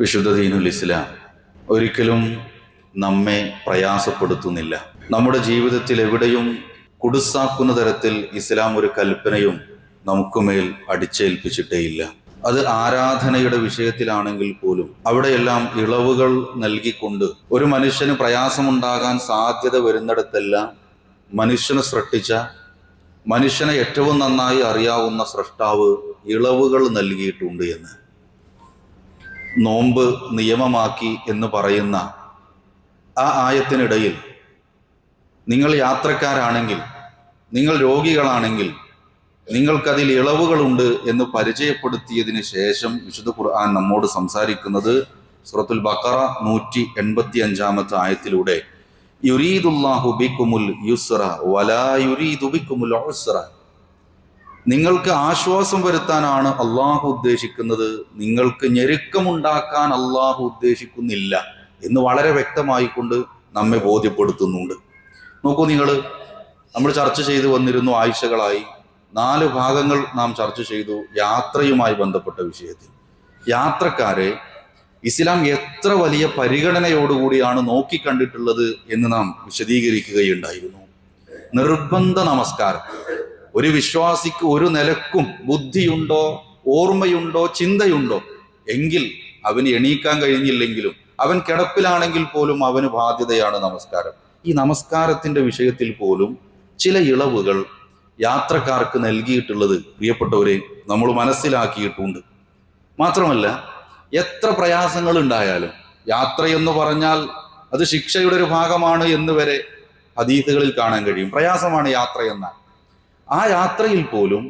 വിശുദ്ധ ദീനുൽ ഇസ്ലാം ഒരിക്കലും നമ്മെ പ്രയാസപ്പെടുത്തുന്നില്ല. നമ്മുടെ ജീവിതത്തിൽ എവിടെയും കുടുസാക്കുന്ന തരത്തിൽ ഇസ്ലാം ഒരു കൽപ്പനയും നമുക്കുമേൽ അടിച്ചേൽപ്പിച്ചിട്ടേയില്ല. അത് ആരാധനയുടെ വിഷയത്തിലാണെങ്കിൽ പോലും അവിടെയെല്ലാം ഇളവുകൾ നൽകിക്കൊണ്ട് ഒരു മനുഷ്യന് പ്രയാസമുണ്ടാകാൻ സാധ്യത വരുന്നിടത്തെല്ലാം മനുഷ്യനെ സൃഷ്ടിച്ച, മനുഷ്യനെ ഏറ്റവും നന്നായി അറിയാവുന്ന സ്രഷ്ടാവ് ഇളവുകൾ നൽകിയിട്ടുണ്ട് എന്ന്. നോമ്പ് നിയമമാക്കി എന്ന് പറയുന്ന ആ ആയത്തിനിടയിൽ നിങ്ങൾ യാത്രക്കാരാണെങ്കിൽ, നിങ്ങൾ രോഗികളാണെങ്കിൽ നിങ്ങൾക്കതിൽ ഇളവുകളുണ്ട് എന്ന് പരിചയപ്പെടുത്തിയതിന് ശേഷം വിശുദ്ധ ഖുർആൻ നമ്മോട് സംസാരിക്കുന്നത് സൂറത്തുൽ ബഖറ 185 ആയത്തിലൂടെ യുരീദുല്ലാഹു ബിക്കുമുൽ യുസ്റ വലാ യുരീദു ബിക്കുമുൽ ഉസ്റ, നിങ്ങൾക്ക് ആശ്വാസം വരുത്താനാണ് അള്ളാഹു ഉദ്ദേശിക്കുന്നത്, നിങ്ങൾക്ക് ഞെരുക്കമുണ്ടാക്കാൻ അള്ളാഹു ഉദ്ദേശിക്കുന്നില്ല എന്ന് വളരെ വ്യക്തമായിക്കൊണ്ട് നമ്മെ ബോധ്യപ്പെടുത്തുന്നുണ്ട്. നോക്കൂ, നമ്മൾ ചർച്ച ചെയ്തു വന്നിരുന്നു ആഴ്ചകളായി. 4 ഭാഗങ്ങൾ നാം ചർച്ച ചെയ്തു യാത്രയുമായി ബന്ധപ്പെട്ട വിഷയത്തിൽ. യാത്രക്കാരെ ഇസ്ലാം എത്ര വലിയ പരിഗണനയോടുകൂടിയാണ് നോക്കിക്കണ്ടിട്ടുള്ളത് എന്ന് നാം വിശദീകരിക്കുകയുണ്ടായിരുന്നു. നിർബന്ധ നമസ്കാരം ഒരു വിശ്വാസിക്ക് ഒരു നിലക്കും ബുദ്ധിയുണ്ടോ, ഓർമ്മയുണ്ടോ, ചിന്തയുണ്ടോ എങ്കിൽ അവന് എണീക്കാൻ കഴിഞ്ഞില്ലെങ്കിലും അവൻ കിടപ്പിലാണെങ്കിൽ പോലും അവന് ബാധ്യതയാണ് നമസ്കാരം. ഈ നമസ്കാരത്തിന്റെ വിഷയത്തിൽ പോലും ചില ഇളവുകൾ യാത്രക്കാർക്ക് നൽകിയിട്ടുള്ളത് പ്രിയപ്പെട്ടവരെ നമ്മൾ മനസ്സിലാക്കിയിട്ടുണ്ട്. മാത്രമല്ല, എത്ര പ്രയാസങ്ങൾ ഉണ്ടായാലും യാത്രയെന്ന് പറഞ്ഞാൽ അത് ശിക്ഷയുടെ ഒരു ഭാഗമാണ് എന്ന് വരെ ഹദീസുകളിൽ കാണാൻ കഴിയും. പ്രയാസമാണ് യാത്ര എന്നാൽ. ആ യാത്രയിൽ പോലും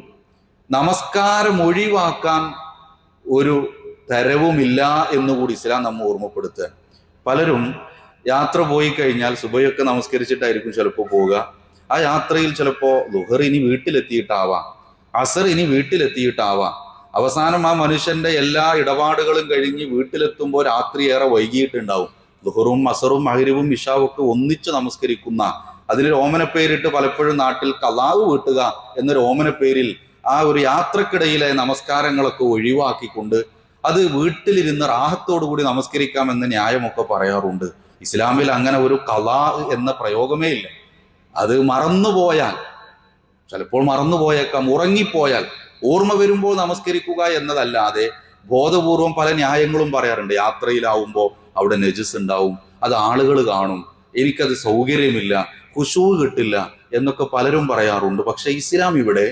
നമസ്കാരം ഒഴിവാക്കാൻ ഒരു തരവുമില്ല എന്നുകൂടി ഇസ്ലാം നമ്മെ ഓർമ്മപ്പെടുത്തുക. പലരും യാത്ര പോയി കഴിഞ്ഞാൽ സുബയൊക്കെ നമസ്കരിച്ചിട്ടായിരിക്കും ചിലപ്പോൾ പോവുക. ആ യാത്രയിൽ ചിലപ്പോൾ ളുഹർ ഇനി വീട്ടിലെത്തിയിട്ടാവാം, അസർ ഇനി വീട്ടിലെത്തിയിട്ടാവാം. അവസാനം ആ മനുഷ്യന്റെ എല്ലാ ഇടപാടുകളും കഴിഞ്ഞ് വീട്ടിലെത്തുമ്പോൾ രാത്രി ഏറെ വൈകിയിട്ടുണ്ടാവും. ളുഹറും അസറും മഗ്‌രിബും ഇശാവും ഒക്കെ ഒന്നിച്ച് നമസ്കരിക്കുന്ന, അതിലൊരു ഓമനപ്പേരിട്ട് പലപ്പോഴും നാട്ടിൽ ഖളാവ് വീട്ടുക എന്നൊരു ഓമനപ്പേരിൽ ആ ഒരു യാത്രക്കിടയിലെ നമസ്കാരങ്ങളൊക്കെ ഒഴിവാക്കിക്കൊണ്ട് അത് വീട്ടിലിരുന്ന് റാഹത്തോടുകൂടി നമസ്കരിക്കാമെന്ന ന്യായമൊക്കെ പറയാറുണ്ട്. ഇസ്ലാമിൽ അങ്ങനെ ഒരു ഖളാ എന്ന പ്രയോഗമേ ഇല്ല. അത് മറന്നുപോയാൽ, ചിലപ്പോൾ മറന്നുപോയേക്കാം, ഉറങ്ങിപ്പോയാൽ ഓർമ്മ വരുമ്പോൾ നമസ്കരിക്കുക എന്നതല്ലാതെ ബോധപൂർവം പല ന്യായങ്ങളും പറയാറുണ്ട്. യാത്രയിലാവുമ്പോൾ അവിടെ നജസ് ഉണ്ടാവും, അത് ആളുകൾ കാണും, എനിക്കത് സൗകര്യമില്ല, ഖുശൂ കിട്ടില്ല എന്നൊക്കെ പലരും പറയാറുണ്ട്. പക്ഷെ ഇസ്ലാം ഇവിടെ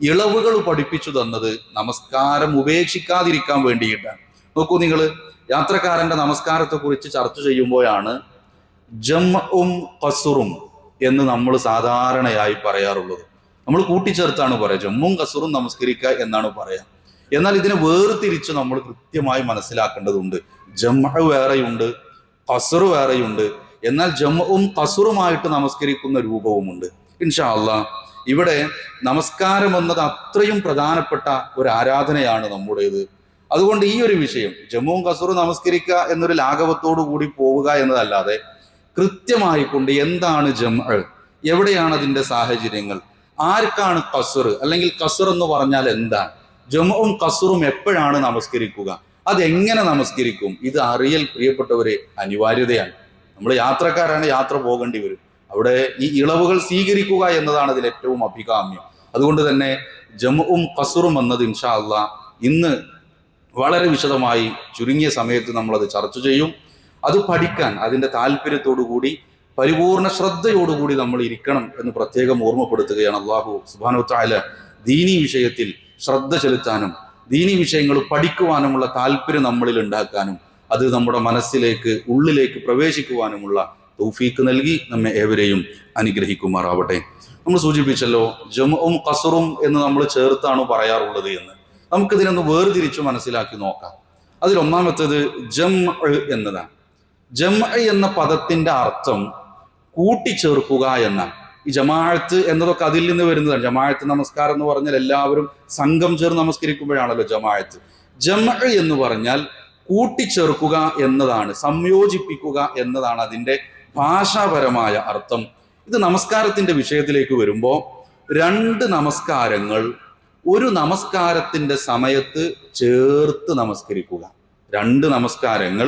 ഇളവുകൾ പഠിപ്പിച്ചു തന്നത് നമസ്കാരം ഉപേക്ഷിക്കാതിരിക്കാൻ വേണ്ടിയിട്ടാണ്. നോക്കൂ, യാത്രക്കാരന്റെ നമസ്കാരത്തെ കുറിച്ച് ചർച്ച ചെയ്യുമ്പോഴാണ് ജംഉം ഖസ്റും എന്ന് നമ്മൾ സാധാരണയായി പറയാറുള്ളത്. നമ്മൾ കൂട്ടിച്ചേർത്താണ് പറയാം, ജമ്മും ഖസ്റും നമസ്കരിക്കുക എന്നാണ് പറയാം. എന്നാൽ ഇതിനെ വേർതിരിച്ച് നമ്മൾ കൃത്യമായി മനസ്സിലാക്കേണ്ടതുണ്ട്. ജംഉ വേറെയുണ്ട്, ഖസ്റു വേറെയുണ്ട്. എന്നാൽ ജംഉം ഖസ്റുമായിട്ട് നമസ്കരിക്കുന്ന രൂപവുമുണ്ട്. ഇൻഷാ അല്ലാഹ് ഇവിടെ നമസ്കാരം എന്നത് അത്രയും പ്രധാനപ്പെട്ട ഒരു ആരാധനയാണ് നമ്മുടേത്. അതുകൊണ്ട് ഈ ഒരു വിഷയം ജമ്മുവും ഖസ്റും നമസ്കരിക്കുക എന്നൊരു ലാഘവത്തോടു കൂടി പോവുക എന്നതല്ലാതെ കൃത്യമായിക്കൊണ്ട് എന്താണ് ജംഉ, എവിടെയാണ് അതിന്റെ സാഹചര്യങ്ങൾ, ആർക്കാണ് ഖസ്ർ, അല്ലെങ്കിൽ ഖസ്ർ എന്ന് പറഞ്ഞാൽ എന്താണ്, ജംഉം ഖസ്റും എപ്പോഴാണ് നമസ്കരിക്കുക, അതെങ്ങനെ നമസ്കരിക്കും, ഇത് അറിയൽ പ്രിയപ്പെട്ടവരെ അനിവാര്യതയാണ്. നമ്മൾ യാത്രക്കാരാണ്, യാത്ര പോകേണ്ടി വരും. അവിടെ ഈ ഇളവുകൾ സ്വീകരിക്കുക എന്നതാണ് അതിൽ ഏറ്റവും അഭികാമ്യം. അതുകൊണ്ട് തന്നെ ജംഉം ഖസ്റും എന്നത് ഇൻഷാ അല്ലാഹ് ഇന്ന് വളരെ വിശദമായി ചുരുങ്ങിയ സമയത്ത് നമ്മളത് ചർച്ച ചെയ്യും. അത് പഠിക്കാൻ അതിൻ്റെ താല്പര്യത്തോടു കൂടി പരിപൂർണ ശ്രദ്ധയോടുകൂടി നമ്മൾ ഇരിക്കണം എന്ന് പ്രത്യേകം ഓർമ്മപ്പെടുത്തുകയാണ്. അല്ലാഹു സുബ്ഹാനഹു വ തആല ദീനി വിഷയത്തിൽ ശ്രദ്ധ ചെലുത്താനും ദീനി വിഷയങ്ങൾ പഠിക്കുവാനുമുള്ള താല്പര്യം നമ്മളിൽ ഉണ്ടാക്കാനും അത് നമ്മുടെ മനസ്സിലേക്ക്, ഉള്ളിലേക്ക് പ്രവേശിക്കുവാനുമുള്ള തൗഫീക്ക് നൽകി നമ്മെ ഏവരെയും അനുഗ്രഹിക്കുമാറാവട്ടെ. നമ്മൾ സൂചിപ്പിച്ചല്ലോ, ജംഉം ഖസ്റും എന്ന് നമ്മൾ ചേർത്താണ് പറയാറുള്ളത് എന്ന്. നമുക്കിതിനൊന്ന് വേർതിരിച്ച് മനസ്സിലാക്കി നോക്കാം. അതിലൊന്നാമത്തേത് ജംഉ എന്നതാണ്. ജംഉ എന്ന പദത്തിന്റെ അർത്ഥം കൂട്ടിച്ചേർക്കുക എന്നാണ്. ഈ ജമാഅത്ത് എന്നതൊക്കെ അതിൽ നിന്ന് വരുന്നതാണ്. ജമാഅത്ത് നമസ്കാരം എന്ന് പറഞ്ഞാൽ എല്ലാവരും സംഘം ചേർന്ന് നമസ്കരിക്കുമ്പോഴാണല്ലോ ജമാഅത്ത്. ജംഉ എന്ന് പറഞ്ഞാൽ കൂട്ടിച്ചേർക്കുക എന്നതാണ്, സംയോജിപ്പിക്കുക എന്നതാണ് അതിൻ്റെ ഭാഷാപരമായ അർത്ഥം. ഇത് നമസ്കാരത്തിന്റെ വിഷയത്തിലേക്ക് വരുമ്പോൾ 2 നമസ്കാരങ്ങൾ ഒരു നമസ്കാരത്തിന്റെ സമയത്ത് ചേർത്ത് നമസ്കരിക്കുക. 2 നമസ്കാരങ്ങൾ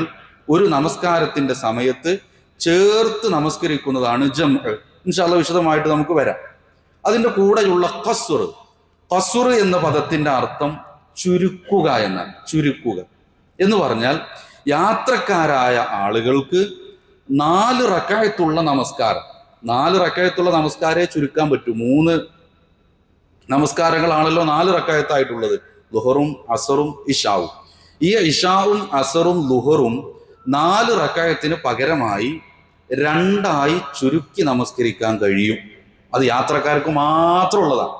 ഒരു നമസ്കാരത്തിന്റെ സമയത്ത് ചേർത്ത് നമസ്കരിക്കുന്നതാണ് ജംഅ്. ഇൻഷാ അല്ലാഹ് വിശദമായിട്ട് നമുക്ക് വരാം. അതിൻ്റെ കൂടെയുള്ള ഖസ്ർ എന്ന പദത്തിന്റെ അർത്ഥം ചുരുക്കുക എന്നാണ്. ചുരുക്കുക എന്ന് പറഞ്ഞാൽ യാത്രക്കാരായ ആളുകൾക്ക് 4 റക്അത്തുള്ള നമസ്കാരം, 4 റക്അത്തുള്ള നമസ്കാരേ ചുരുക്കാൻ പറ്റൂ. 3 നമസ്കാരങ്ങളാണല്ലോ 4 റക്അത്തായിട്ടുള്ളത്, ളുഹറും അസറും ഇശാവും. ഈ ഇശാവും അസറും ളുഹറും 4 റക്അത്തിന് പകരമായി 2ആയി ചുരുക്കി നമസ്കരിക്കാൻ കഴിയും. അത് യാത്രക്കാർക്ക് മാത്രമുള്ളതാണ്.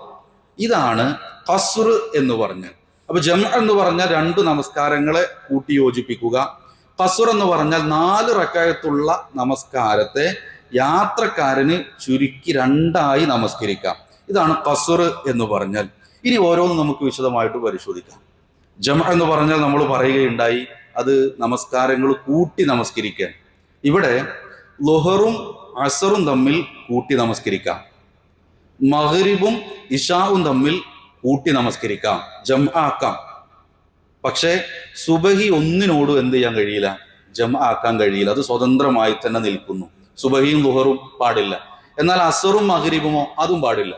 ഇതാണ് ഖസ്ർ എന്ന് പറഞ്ഞാൽ. അപ്പൊ ജംഅ് എന്ന് പറഞ്ഞാൽ 2 നമസ്കാരങ്ങളെ കൂട്ടി യോജിപ്പിക്കുക. ഖസ്ർ എന്ന് പറഞ്ഞാൽ 4 റക്അത്തുള്ള നമസ്കാരത്തെ യാത്രക്കാരന് ചുരുക്കി 2ആയി നമസ്കരിക്കാം. ഇതാണ് ഖസ്ർ എന്ന് പറഞ്ഞാൽ. ഇനി ഓരോന്നും നമുക്ക് വിശദമായിട്ട് പരിശോധിക്കാം. ജംഅ് എന്ന് പറഞ്ഞാൽ നമ്മൾ പറയുകയുണ്ടായി അത് നമസ്കാരങ്ങൾ കൂട്ടി നമസ്കരിക്കാൻ. ഇവിടെ ളുഹറും അസറും തമ്മിൽ കൂട്ടി നമസ്കരിക്കാം, മഗ്രിബും ഇശാവും തമ്മിൽ കൂട്ടി നമസ്കരിക്കാം, ജംആക്കാം. പക്ഷേ സുബഹി ഒന്നിനോടും എന്ത് ചെയ്യാൻ കഴിയില്ല, ജംആക്കാൻ കഴിയില്ല. അത് സ്വതന്ത്രമായി തന്നെ നിൽക്കുന്നു. സുബഹിയും ളുഹറും പാടില്ല. എന്നാൽ അസറും മഗ്രിബുമോ അതും പാടില്ല.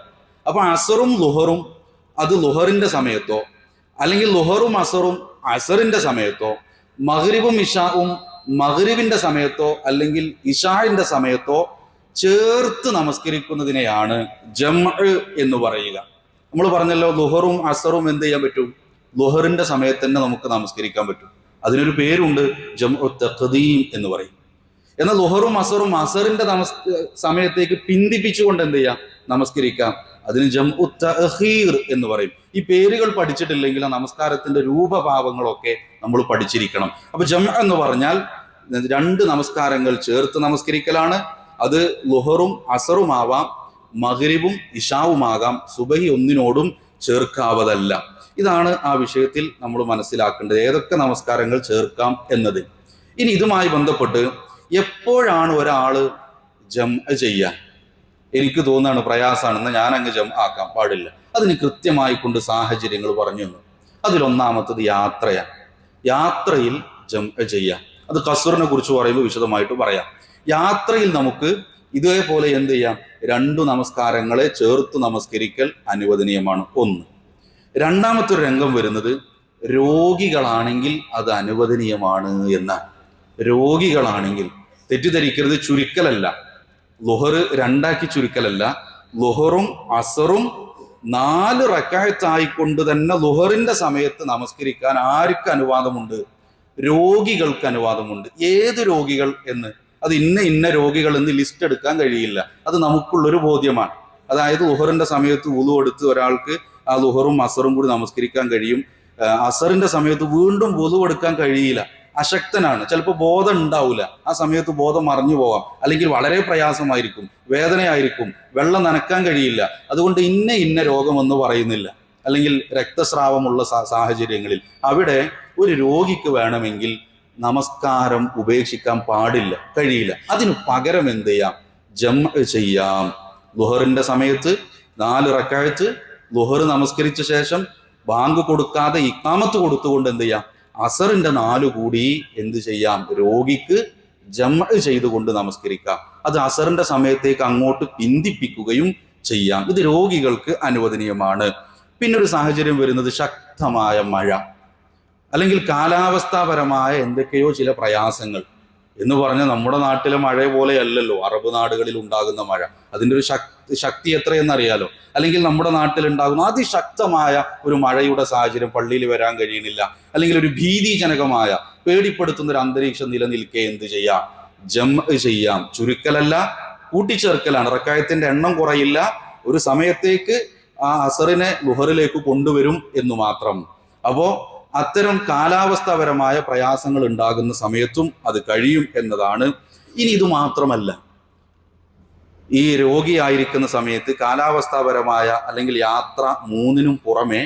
അപ്പൊ അസറും ളുഹറും അത് ളുഹറിന്റെ സമയത്തോ, അല്ലെങ്കിൽ ളുഹറും അസറും അസറിന്റെ സമയത്തോ, മഗ്രിബും ഇശാവും മഗ്രിബിന്റെ സമയത്തോ, അല്ലെങ്കിൽ ഇശാഇന്റെ സമയത്തോ ചേർത്ത് നമസ്കരിക്കുന്നതിനെയാണ് ജംഅ് എന്ന് പറയുക. നമ്മൾ പറഞ്ഞല്ലോ ളുഹറും അസറും എന്ത് ചെയ്യാൻ പറ്റും, ളുഹറിന്റെ സമയത്ത് തന്നെ നമുക്ക് നമസ്കരിക്കാൻ പറ്റും. അതിനൊരു പേരുണ്ട്, ജംഉ തഖ്ദീം എന്ന് പറയും. എന്നാൽ ളുഹറും അസറും അസറിന്റെ സമയത്തേക്ക് പിന്തിപ്പിച്ചുകൊണ്ട് എന്ത് ചെയ്യാം, നമസ്കരിക്കാം. അതിന് ജംഉ തഅഖീർ എന്ന് പറയും. ഈ പേരുകൾ പഠിച്ചിട്ടില്ലെങ്കിൽ ആ നമസ്കാരത്തിന്റെ രൂപഭാവങ്ങളൊക്കെ നമ്മൾ പഠിച്ചിരിക്കണം. അപ്പൊ ജംഅ് എന്ന് പറഞ്ഞാൽ 2 നമസ്കാരങ്ങൾ ചേർത്ത് നമസ്കരിക്കലാണ്. അത് ളുഹറും അസറുമാവാം, മഗ്രിബും ഇശാവുമാകാം. സുബഹി ഒന്നിനോടും ചേർക്കാവതല്ല. ഇതാണ് ആ വിഷയത്തിൽ നമ്മൾ മനസ്സിലാക്കേണ്ടത്, ഏതൊക്കെ നമസ്കാരങ്ങൾ ചേർക്കാം എന്നത്. ഇനി ഇതുമായി ബന്ധപ്പെട്ട് എപ്പോഴാണ് ഒരാള് ജംഅ് ചെയ്യാൻ, എനിക്ക് തോന്നുകയാണ് പ്രയാസമാണെന്ന് ഞാൻ അങ്ങ് ജംആക്കാൻ പാടില്ല. അതിന് കൃത്യമായി കൊണ്ട് സാഹചര്യങ്ങൾ പറഞ്ഞു തന്നു. അതിലൊന്നാമത്തത് യാത്രയാണ്. യാത്രയിൽ ജംഅ് ചെയ്യാം. അത് ഖസ്റിനെ കുറിച്ച് പറയുമ്പോൾ വിശദമായിട്ട് പറയാം. യാത്രയിൽ നമുക്ക് ഇതേപോലെ എന്ത് ചെയ്യാം, 2 നമസ്കാരങ്ങളെ ചേർത്ത് നമസ്കരിക്കൽ അനുവദനീയമാണ്. 1. രണ്ടാമത്തെ ഒരു രംഗം വരുന്നത് രോഗികളാണെങ്കിൽ അത് അനുവദനീയമാണ് എന്നാണ്. രോഗികളാണെങ്കിൽ തെറ്റിദ്ധരിക്കരുത്, ചുരുക്കലല്ല, ളുഹർ 2ആക്കി ചുരുക്കലല്ല. ളുഹറും അസറും 4 റക്അത്തായിക്കൊണ്ട് തന്നെ ളുഹറിന്റെ സമയത്ത് നമസ്കരിക്കാൻ ആർക്ക് അനുവാദമുണ്ട്, രോഗികൾക്ക് അനുവാദമുണ്ട്. ഏത് രോഗികൾ എന്ന്, അത് ഇന്ന രോഗികൾ എന്ന് ലിസ്റ്റ് എടുക്കാൻ കഴിയില്ല. അത് നമുക്കുള്ളൊരു ബോധ്യമാണ്. അതായത് ളുഹറിന്റെ സമയത്ത് വുളു എടുത്ത് ഒരാൾക്ക് ആ ളുഹറും അസറും കൂടി നമസ്കരിക്കാൻ കഴിയും. അസറിന്റെ സമയത്ത് വീണ്ടും വുളു എടുക്കാൻ കഴിയില്ല, അശക്തനാണ്, ചിലപ്പോൾ ബോധം ഉണ്ടാവില്ല, ആ സമയത്ത് ബോധം മറിഞ്ഞു പോകാം, അല്ലെങ്കിൽ വളരെ പ്രയാസമായിരിക്കും, വേദനയായിരിക്കും, വെള്ളം നനക്കാൻ കഴിയില്ല. അതുകൊണ്ട് ഇന്ന രോഗമെന്ന് പറയുന്നില്ല, അല്ലെങ്കിൽ രക്തസ്രാവമുള്ള സാഹചര്യങ്ങളിൽ അവിടെ ഒരു രോഗിക്ക് വേണമെങ്കിൽ നമസ്കാരം ഉപേക്ഷിക്കാൻ പാടില്ല, കഴിയില്ല. അതിന് പകരം എന്ത് ചെയ്യാം, ജംഅ് ചെയ്യാം. ളുഹറിന്റെ സമയത്ത് 4 റക്അത്ത് ളുഹർ നമസ്കരിച്ച ശേഷം ബാങ്ക് കൊടുക്കാതെ ഇഖാമത്ത് കൊടുത്തുകൊണ്ട് എന്ത് ചെയ്യാം, അസറിന്റെ 4 കൂടി എന്ത് ചെയ്യാം, രോഗിക്ക് ജംഅ് ചെയ്തുകൊണ്ട് നമസ്കരിക്കാം. അത് അസറിന്റെ സമയത്തേക്ക് അങ്ങോട്ട് പിന്തിപ്പിക്കുകയും ചെയ്യാം. ഇത് രോഗികൾക്ക് അനുവദനീയമാണ്. പിന്നൊരു സാഹചര്യം വരുന്നത് ശക്തമായ മഴ, അല്ലെങ്കിൽ കാലാവസ്ഥാപരമായ എന്തൊക്കെയോ ചില പ്രയാസങ്ങൾ. എന്ന് പറഞ്ഞാൽ നമ്മുടെ നാട്ടിലെ മഴ പോലെയല്ലല്ലോ അറബ് നാടുകളിൽ ഉണ്ടാകുന്ന മഴ. അതിൻ്റെ ഒരു ശക്തി എത്രയെന്നറിയാലോ. അല്ലെങ്കിൽ നമ്മുടെ നാട്ടിലുണ്ടാകുന്ന അതിശക്തമായ ഒരു മഴയുടെ സാഹചര്യം, പള്ളിയിൽ വരാൻ കഴിയുന്നില്ല, അല്ലെങ്കിൽ ഒരു ഭീതിജനകമായ പേടിപ്പെടുത്തുന്ന ഒരു അന്തരീക്ഷം നിലനിൽക്കെ എന്ത് ചെയ്യാം, ജംഅ് ചെയ്യാം. ചുരുക്കലല്ല, കൂട്ടിച്ചേർക്കലാണ്. റക്അത്തിന്റെ എണ്ണം കുറയില്ല, ഒരു സമയത്തേക്ക് ആ അസറിനെ ളുഹറിലേക്ക് കൊണ്ടുവരും എന്ന് മാത്രം. അപ്പോ അത്തരം കാലാവസ്ഥാപരമായ പ്രയാസങ്ങൾ ഉണ്ടാകുന്ന സമയത്തും അത് കഴിയും എന്നതാണ്. ഇനി ഇത് മാത്രമല്ല, ഈ രോഗിയായിരിക്കുന്ന സമയത്ത് കാലാവസ്ഥാപരമായ അല്ലെങ്കിൽ യാത്ര 3നും പുറമെ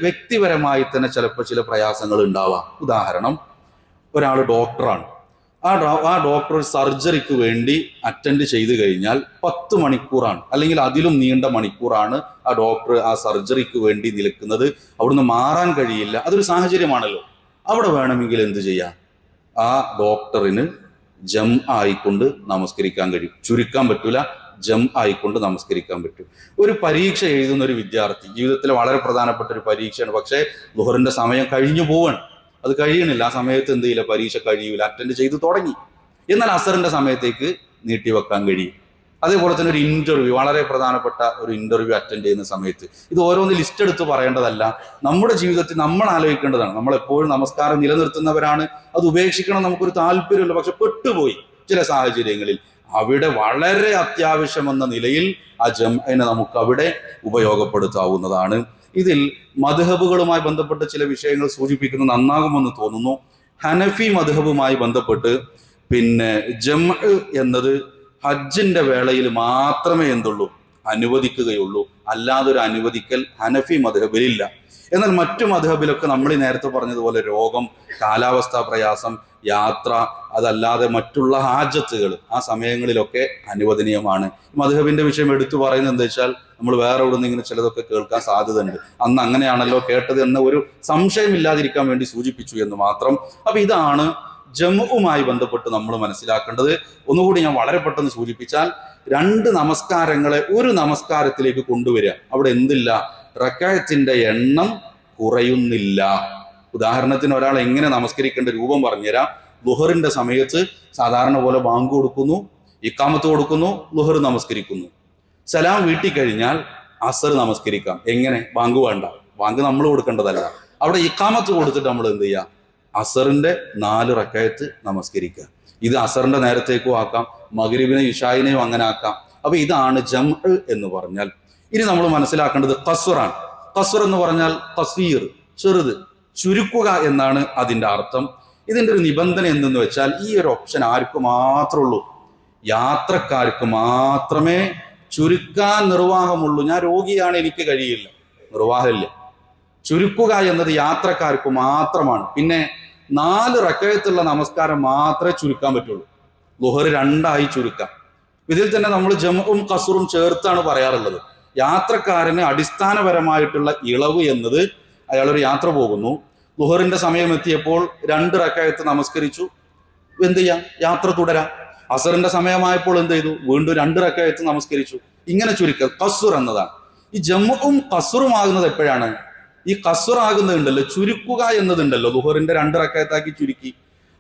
വ്യക്തിപരമായി തന്നെ ചിലപ്പോൾ ചില പ്രയാസങ്ങൾ ഉണ്ടാവാം. ഉദാഹരണം, ഒരാൾ ഡോക്ടറാണ്, ആ ഡോക്ടർ സർജറിക്ക് വേണ്ടി അറ്റൻഡ് ചെയ്ത് കഴിഞ്ഞാൽ 10 മണിക്കൂറാണ്, അല്ലെങ്കിൽ അതിലും നീണ്ട മണിക്കൂറാണ് ആ ഡോക്ടർ ആ സർജറിക്ക് വേണ്ടി നിൽക്കുന്നത്. അവിടുന്ന് മാറാൻ കഴിയില്ല. അതൊരു സാഹചര്യമാണല്ലോ. അവിടെ വേണമെങ്കിൽ എന്ത് ചെയ്യാം, ആ ഡോക്ടറിന് ജം ആയിക്കൊണ്ട് നമസ്കരിക്കാൻ കഴിയും. ചുരുക്കാൻ പറ്റൂല, ജം ആയിക്കൊണ്ട് നമസ്കരിക്കാൻ പറ്റും. ഒരു പരീക്ഷ എഴുതുന്ന ഒരു വിദ്യാർത്ഥി, ജീവിതത്തിലെ വളരെ പ്രധാനപ്പെട്ട ഒരു പരീക്ഷയാണ്, പക്ഷേ ളുഹറിന്റെ സമയം കഴിഞ്ഞു പോവാണ്, അത് കഴിയണില്ല. ആ സമയത്ത് എന്ത് ചെയ്യില്ല, പരീക്ഷ കഴിയൂല, അറ്റൻഡ് ചെയ്ത് തുടങ്ങി. എന്നാൽ അസറിന്റെ സമയത്തേക്ക് നീട്ടിവെക്കാൻ കഴിയും. അതേപോലെ തന്നെ ഒരു ഇന്റർവ്യൂ, വളരെ പ്രധാനപ്പെട്ട ഒരു ഇന്റർവ്യൂ അറ്റൻഡ് ചെയ്യുന്ന സമയത്ത്, ഇത് ഓരോന്ന് ലിസ്റ്റ് എടുത്ത് പറയേണ്ടതല്ല, നമ്മുടെ ജീവിതത്തിൽ നമ്മൾ ആലോചിക്കേണ്ടതാണ്. നമ്മളെപ്പോഴും നമസ്കാരം നിലനിർത്തുന്നവരാണ്, അത് ഉപേക്ഷിക്കണം നമുക്കൊരു താല്പര്യമില്ല, പക്ഷെ പെട്ടുപോയി ചില സാഹചര്യങ്ങളിൽ. അവിടെ വളരെ അത്യാവശ്യമെന്ന നിലയിൽ ആ ജംഅനെ നമുക്ക് അവിടെ ഉപയോഗപ്പെടുത്താവുന്നതാണ്. ഇതിൽ മദ്ഹബുകളുമായി ബന്ധപ്പെട്ട് ചില വിഷയങ്ങൾ സൂചിപ്പിക്കുന്നത് നന്നാകുമെന്ന് തോന്നുന്നു. ഹനഫി മദ്ഹബുമായി ബന്ധപ്പെട്ട് ജംഅ എന്നത് ഹജ്ജിന്റെ വേളയിൽ മാത്രമേ എന്തുള്ളൂ, അനുവദിക്കുകയുള്ളൂ. അല്ലാതൊരു അനുവദിക്കൽ ഹനഫി മദ്ഹബിലില്ല. എന്നാൽ മറ്റു മദ്ഹബിലൊക്കെ നമ്മൾ ഈ നേരത്തെ പറഞ്ഞതുപോലെ രോഗം, കാലാവസ്ഥാ പ്രയാസം, യാത്ര, അതല്ലാതെ മറ്റുള്ള ഹാജത്തുകൾ ആ സമയങ്ങളിലൊക്കെ അനുവദനീയമാണ്. മദ്ഹബിന്റെ വിഷയം എടുത്തു പറയുന്നത് എന്താ വെച്ചാൽ, നമ്മൾ വേറെ എവിടെ നിന്ന് ഇങ്ങനെ ചിലതൊക്കെ കേൾക്കാൻ സാധ്യതയുണ്ട്, അന്ന് അങ്ങനെയാണല്ലോ കേട്ടത് എന്ന ഒരു സംശയം ഇല്ലാതിരിക്കാൻ വേണ്ടി സൂചിപ്പിച്ചു എന്ന് മാത്രം. അപ്പൊ ഇതാണ് ജംഉമായി ബന്ധപ്പെട്ട് നമ്മൾ മനസ്സിലാക്കേണ്ടത്. ഒന്നുകൂടി ഞാൻ വളരെ പെട്ടെന്ന് സൂചിപ്പിച്ചാൽ, രണ്ട് നമസ്കാരങ്ങളെ ഒരു നമസ്കാരത്തിലേക്ക് കൊണ്ടുവരിക. അവിടെ എന്തില്ല, റക്അത്തിന്റെ എണ്ണം കുറയുന്നില്ല. ഉദാഹരണത്തിന് ഒരാൾ എങ്ങനെ നമസ്കരിക്കേണ്ട രൂപം പറഞ്ഞുതരാം. ളുഹറിന്റെ സമയത്ത് സാധാരണ പോലെ ബാങ്ക് കൊടുക്കുന്നു, ഇഖാമത്ത് കൊടുക്കുന്നു, ളുഹർ നമസ്കരിക്കുന്നു. സലാം വീട്ടി കഴിഞ്ഞാൽ അസർ നമസ്കരിക്കാം. എങ്ങനെ? ബാങ്ക് വേണ്ട, ബാങ്ക് നമ്മൾ കൊടുക്കേണ്ടതല്ല. അവിടെ ഇഖാമത്ത് കൊടുത്തിട്ട് നമ്മൾ എന്ത് ചെയ്യുക, അസറിന്റെ 4 റക്അത്ത് നമസ്കരിക്കുക. ഇത് അസറിന്റെ നേരത്തേക്കും ആക്കാം, മഗ്രിബിനെ ഇശായിനെയും അങ്ങനെ ആക്കാം. അപ്പൊ ഇതാണ് ജംഅ് എന്ന് പറഞ്ഞാൽ. ഇനി നമ്മൾ മനസ്സിലാക്കേണ്ടത് ഖസ്റാണ്. ഖസ്ർ എന്ന് പറഞ്ഞാൽ ഖസീർ, ചെറുത്, ചുരുക്കുക എന്നാണ് അതിന്റെ അർത്ഥം. ഇതിന്റെ ഒരു നിബന്ധന എന്തെന്ന് വെച്ചാൽ, ഈ ഒരു ഓപ്ഷൻ ആർക്ക് മാത്രമേ ഉള്ളൂ, യാത്രക്കാർക്ക് മാത്രമേ ചുരുക്കാൻ നിർവാഹമുള്ളൂ. ഞാൻ രോഗിയാണ്, എനിക്ക് കഴിയില്ല, നിർവാഹമില്ല. ചുരുക്കുക എന്നത് യാത്രക്കാർക്ക് മാത്രമാണ്. പിന്നെ 4 റക്അത്തുള്ള നമസ്കാരം മാത്രമേ ചുരുക്കാൻ പറ്റുള്ളൂ. ളുഹർ 2 ചുരുക്കാം. ഇതിൽ തന്നെ നമ്മൾ ജംഉം ഖസ്റും ചേർത്താണ് പറയാറുള്ളത്. യാത്രക്കാരന് അടിസ്ഥാനപരമായിട്ടുള്ള ഇളവ് എന്നത്, അയാളൊരു യാത്ര പോകുന്നു, ളുഹറിന്റെ സമയം എത്തിയപ്പോൾ 2 റക്അത്ത് നമസ്കരിച്ചു, എന്ത് ചെയ്യാം, യാത്ര തുടരാം. അസറിന്റെ സമയമായപ്പോൾ എന്ത് ചെയ്തു, വീണ്ടും 2 റക്അത്ത് നമസ്കരിച്ചു. ഇങ്ങനെ ചുരുക്കം ഖസ്ർ എന്നതാണ്. ഈ ജംഉം ഖസ്റും ആകുന്നത് എപ്പോഴാണ്? ഈ ഖസ്ർ ആകുന്നതുണ്ടല്ലോ, ചുരുക്കുക എന്നതുണ്ടല്ലോ, ളുഹറിന്റെ 2 റക്അത്താക്കി ചുരുക്കി,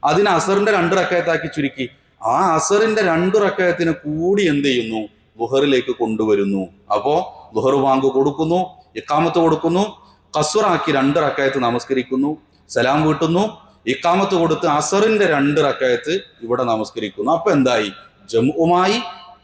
അതിന് അസറിന്റെ 2 റക്അത്താക്കി ചുരുക്കി, ആ അസറിന്റെ 2 റക്അത്തിന് കൂടി എന്ത് ചെയ്യുന്നു, ളുഹറിലേക്ക് കൊണ്ടുവരുന്നു. അപ്പോ ളുഹർ ബാങ്ക് കൊടുക്കുന്നു, ഇഖാമത്ത് കൊടുക്കുന്നു, ഖസ്റാക്കി 2 റക്അത്ത് നമസ്കരിക്കുന്നു, സലാം വീട്ടുന്നു, ഇഖാമത്ത് കൊടുത്ത് അസറിന്റെ 2 റക്അത്ത് ഇവിടെ നമസ്കരിക്കുന്നു. അപ്പൊ എന്തായി, ജംഉമായി